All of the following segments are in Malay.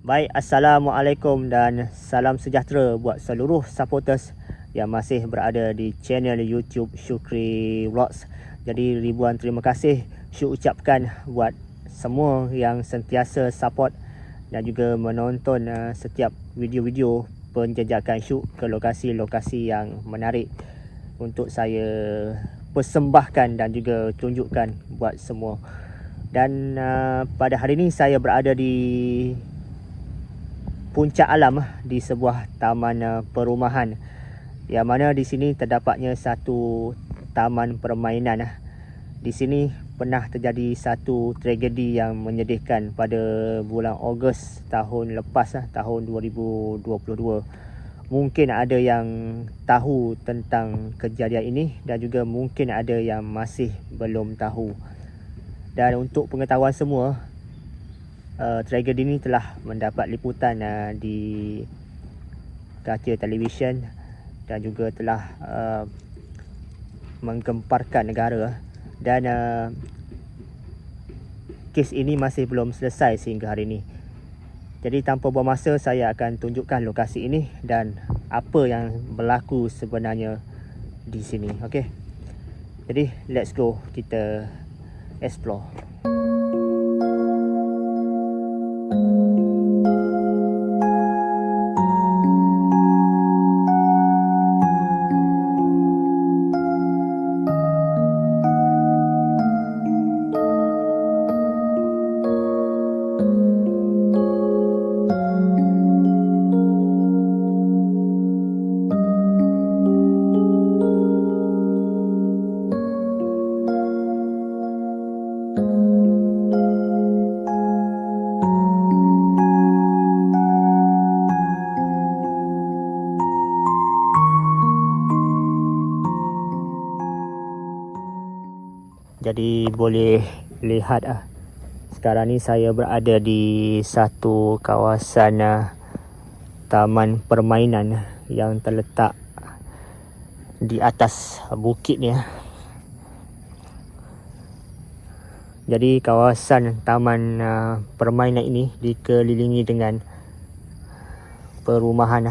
Baik, Assalamualaikum dan salam sejahtera buat seluruh supporters yang masih berada di channel YouTube Syukri Vlogs. Jadi ribuan terima kasih Syuk ucapkan buat semua yang sentiasa support dan juga menonton setiap video-video penjejakan Syuk ke lokasi-lokasi yang menarik untuk saya persembahkan dan juga tunjukkan buat semua. Dan pada hari ini saya berada di puncak alam di sebuah taman perumahan, yang mana di sini terdapatnya satu taman permainan. Di sini pernah terjadi satu tragedi yang menyedihkan pada bulan Ogos tahun lepas, tahun 2022. Mungkin ada yang tahu tentang kejadian ini dan juga mungkin ada yang masih belum tahu. Dan untuk pengetahuan semua, tragedi ini telah mendapat liputan di kaca televisyen dan juga telah menggemparkan negara, dan kes ini masih belum selesai sehingga hari ini. Jadi tanpa buang masa, saya akan tunjukkan lokasi ini dan apa yang berlaku sebenarnya di sini. Okey. Jadi let's go, kita explore. Jadi boleh lihat sekarang ni saya berada di satu kawasan taman permainan yang terletak di atas bukit ni. Jadi kawasan taman permainan ini dikelilingi dengan perumahan,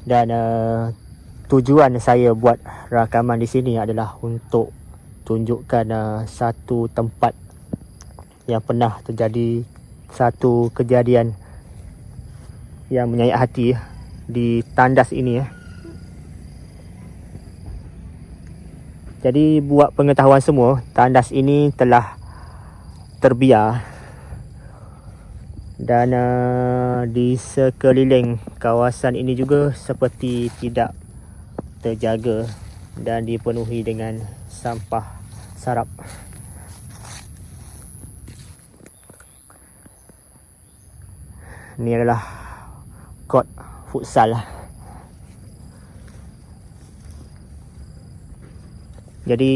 dan tujuan saya buat rakaman di sini adalah untuk tunjukkan satu tempat yang pernah terjadi satu kejadian yang menyayat hati di tandas ini. Jadi buat pengetahuan semua, tandas ini telah terbiar dan di sekeliling kawasan ini juga seperti tidak terjaga dan dipenuhi dengan sampah sarap. Ini adalah kot futsal. Jadi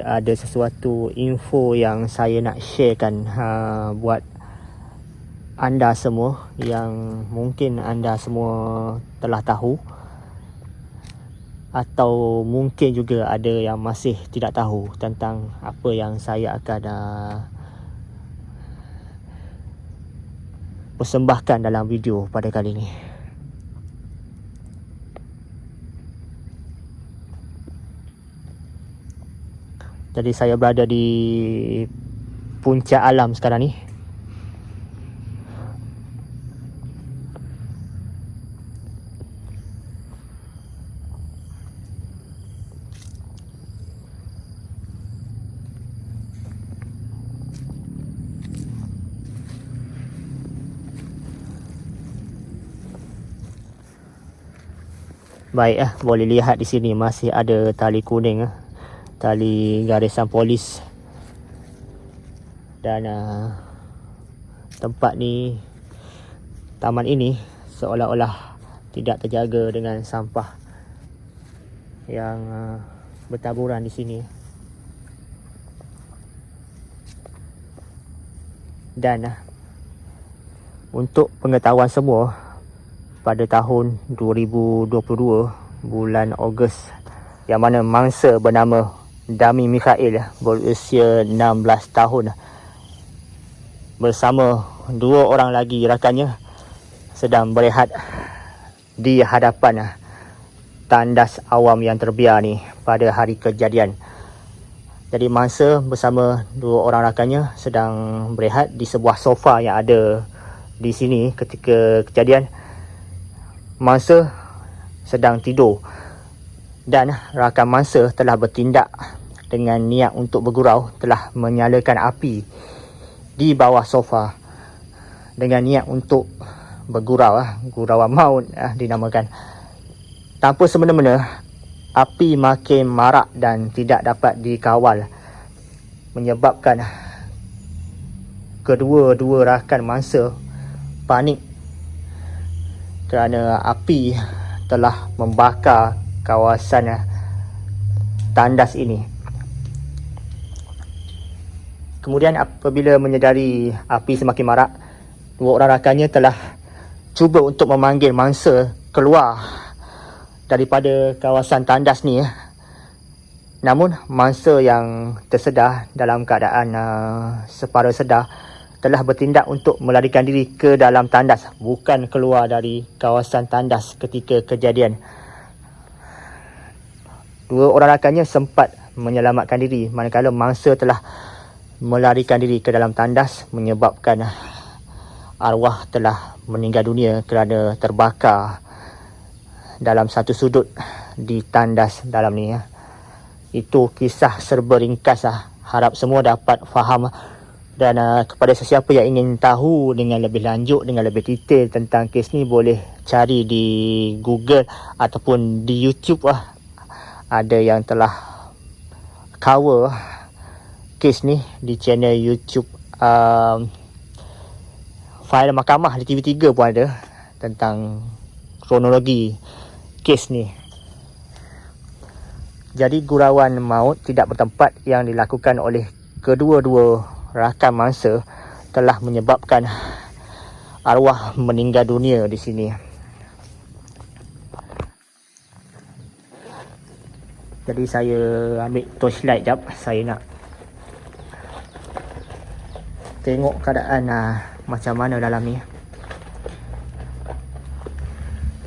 ada sesuatu info yang saya nak sharekan buat anda semua, yang mungkin anda semua telah tahu, atau mungkin juga ada yang masih tidak tahu tentang apa yang saya akan persembahkan dalam video pada kali ini. Jadi saya berada di puncak alam sekarang ni. Baik, boleh lihat di sini masih ada tali kuning, tali garisan polis, dan tempat ni, taman ini seolah-olah tidak terjaga dengan sampah yang bertaburan di sini. Dan untuk pengetahuan semua, pada tahun 2022 bulan Ogos, yang mana mangsa bernama Dami Mikhail berusia 16 tahun bersama dua orang lagi rakannya sedang berehat di hadapan tandas awam yang terbiar ni pada hari kejadian. Jadi mangsa bersama dua orang rakannya sedang berehat di sebuah sofa yang ada di sini ketika kejadian. Mangsa sedang tidur dan rakan mangsa telah bertindak dengan niat untuk bergurau, telah menyalakan api di bawah sofa dengan niat untuk bergurau, gurauan maut dinamakan. Tanpa semena-mena, api makin marak dan tidak dapat dikawal, menyebabkan kedua-dua rakan mangsa panik kerana api telah membakar kawasan tandas ini. Kemudian apabila menyedari api semakin marak, dua orang rakannya telah cuba untuk memanggil mangsa keluar daripada kawasan tandas ni. Namun mangsa yang tersedar dalam keadaan separa sedar telah bertindak untuk melarikan diri ke dalam tandas, bukan keluar dari kawasan tandas ketika kejadian. Dua orang rakannya sempat menyelamatkan diri manakala mangsa telah melarikan diri ke dalam tandas, menyebabkan arwah telah meninggal dunia kerana terbakar dalam satu sudut di tandas dalam ni. Itu kisah serba ringkas. Harap semua dapat faham. Dan kepada sesiapa yang ingin tahu dengan lebih lanjut, dengan lebih detail tentang kes ni, boleh cari di Google ataupun di YouTube. Ada yang telah cover kes ni di channel YouTube File Mahkamah di TV3 pun ada tentang kronologi kes ni. Jadi gurauan maut tidak bertempat yang dilakukan oleh kedua-dua rakan mangsa telah menyebabkan arwah meninggal dunia di sini. Jadi saya ambil torchlight jap, saya nak tengok keadaan macam mana dalam ni.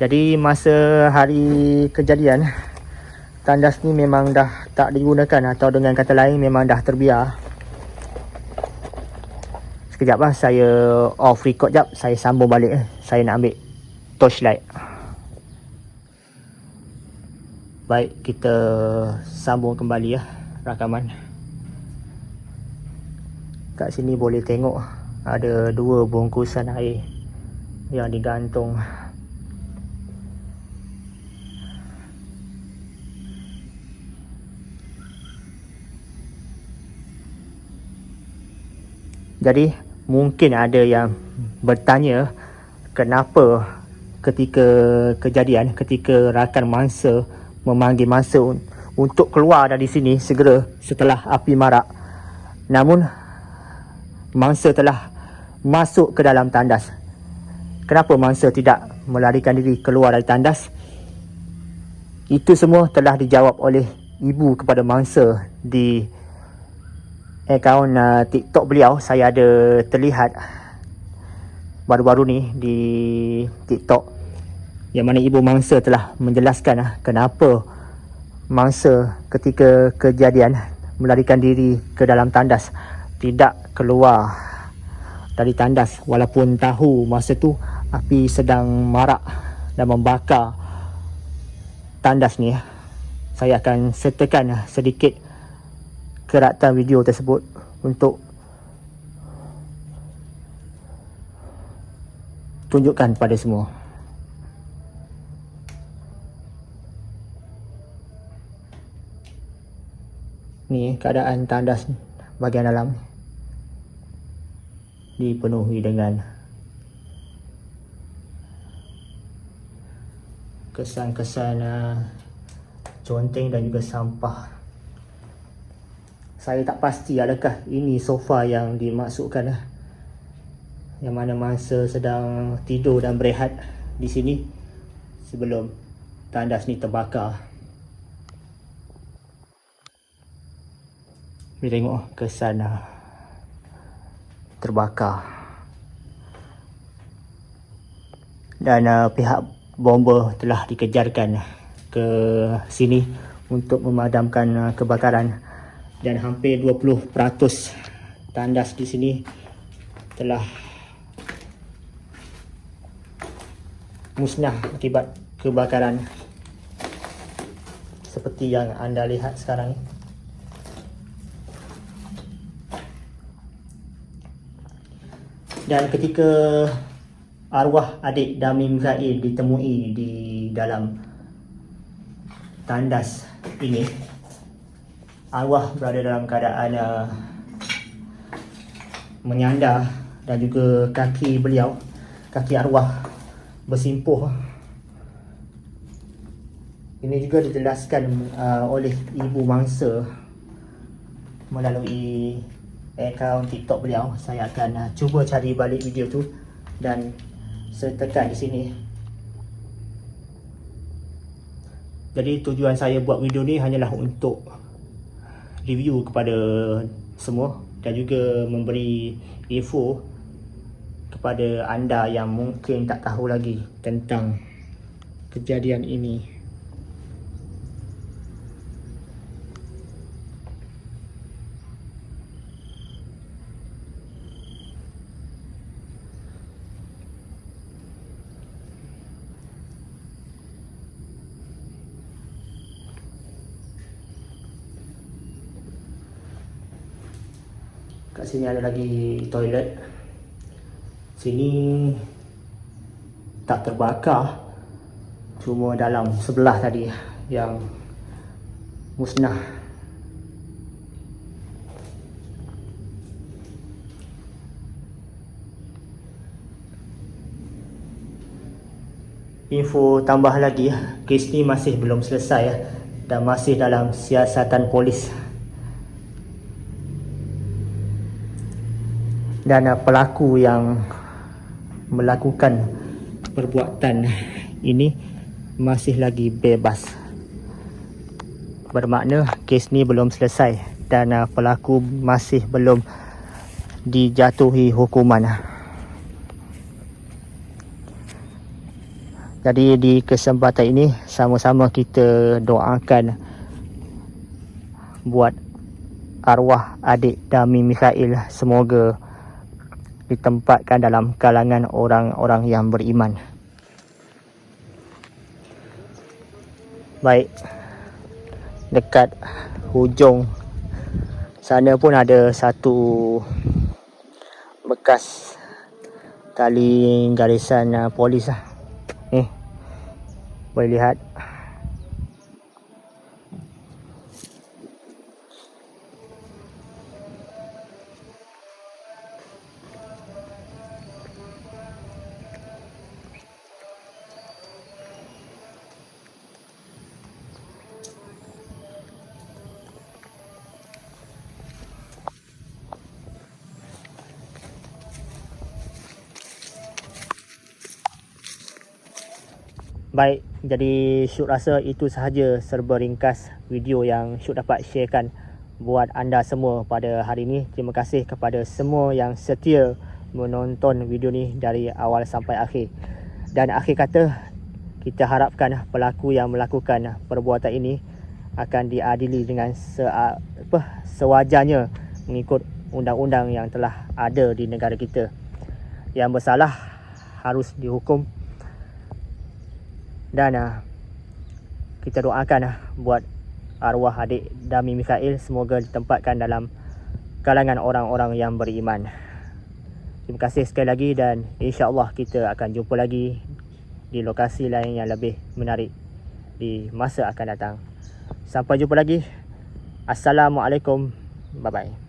Jadi masa hari kejadian, tandas ni memang dah tak digunakan, atau dengan kata lain memang dah terbiar. Sekejap saya off record jap, saya sambung balik. Saya nak ambil torchlight. Baik, kita sambung kembali rakaman. Kat sini boleh tengok ada dua bungkusan air yang digantung. Jadi mungkin ada yang bertanya kenapa ketika kejadian, ketika rakan mangsa memanggil mangsa untuk keluar dari sini segera setelah api marak, namun mangsa telah masuk ke dalam tandas. Kenapa mangsa tidak melarikan diri keluar dari tandas? Itu semua telah dijawab oleh ibu kepada mangsa di akaun TikTok beliau. Saya ada terlihat baru-baru ni di TikTok yang mana ibu mangsa telah menjelaskan kenapa mangsa ketika kejadian melarikan diri ke dalam tandas, tidak keluar dari tandas walaupun tahu masa tu api sedang marak dan membakar tandas ni. Saya akan sertakan sedikit keraktan video tersebut untuk tunjukkan pada semua. Ni keadaan tandas bahagian dalam dipenuhi dengan kesan-kesan conteng dan juga sampah. Saya tak pasti adakah ini sofa yang dimaksudkan, yang mana mangsa sedang tidur dan berehat di sini sebelum tandas ni terbakar. Boleh tengok kesan terbakar. dan pihak bomber telah dikejarkan ke sini untuk memadamkan kebakaran, dan hampir 20% tandas di sini telah musnah akibat kebakaran seperti yang anda lihat sekarang ni. Dan ketika arwah adik Dami Mikhail ditemui di dalam tandas ini, arwah berada dalam keadaan menyandar, dan juga kaki beliau, kaki arwah bersimpuh. Ini juga dijelaskan oleh ibu mangsa melalui akaun TikTok beliau. Saya akan cuba cari balik video tu dan sertakan di sini. Jadi tujuan saya buat video ni hanyalah untuk review kepada semua dan juga memberi info kepada anda yang mungkin tak tahu lagi tentang kejadian ini. Kat sini ada lagi toilet. Sini tak terbakar, cuma dalam sebelah tadi yang musnah. Info tambah lagi, kes ni masih belum selesai dan masih dalam siasatan polis. Dan pelaku yang melakukan perbuatan ini masih lagi bebas. Bermakna kes ni belum selesai dan pelaku masih belum dijatuhi hukuman. Jadi di kesempatan ini sama-sama kita doakan buat arwah adik Dami Mikhail, semoga ditempatkan dalam kalangan orang-orang yang beriman. Baik, dekat hujung sana pun ada satu bekas tali garisan polis lah. Boleh lihat. Baik, jadi Syuk rasa itu sahaja serba ringkas video yang Syuk dapat sharekan buat anda semua pada hari ini. Terima kasih kepada semua yang setia menonton video ni dari awal sampai akhir. Dan akhir kata, kita harapkan pelaku yang melakukan perbuatan ini akan diadili dengan sewajarnya mengikut undang-undang yang telah ada di negara kita. Yang bersalah harus dihukum. Dan kita doakan buat arwah adik Dami Mikhail, semoga ditempatkan dalam kalangan orang-orang yang beriman. Terima kasih sekali lagi dan insya-Allah kita akan jumpa lagi di lokasi lain yang lebih menarik di masa akan datang. Sampai jumpa lagi. Assalamualaikum. Bye bye.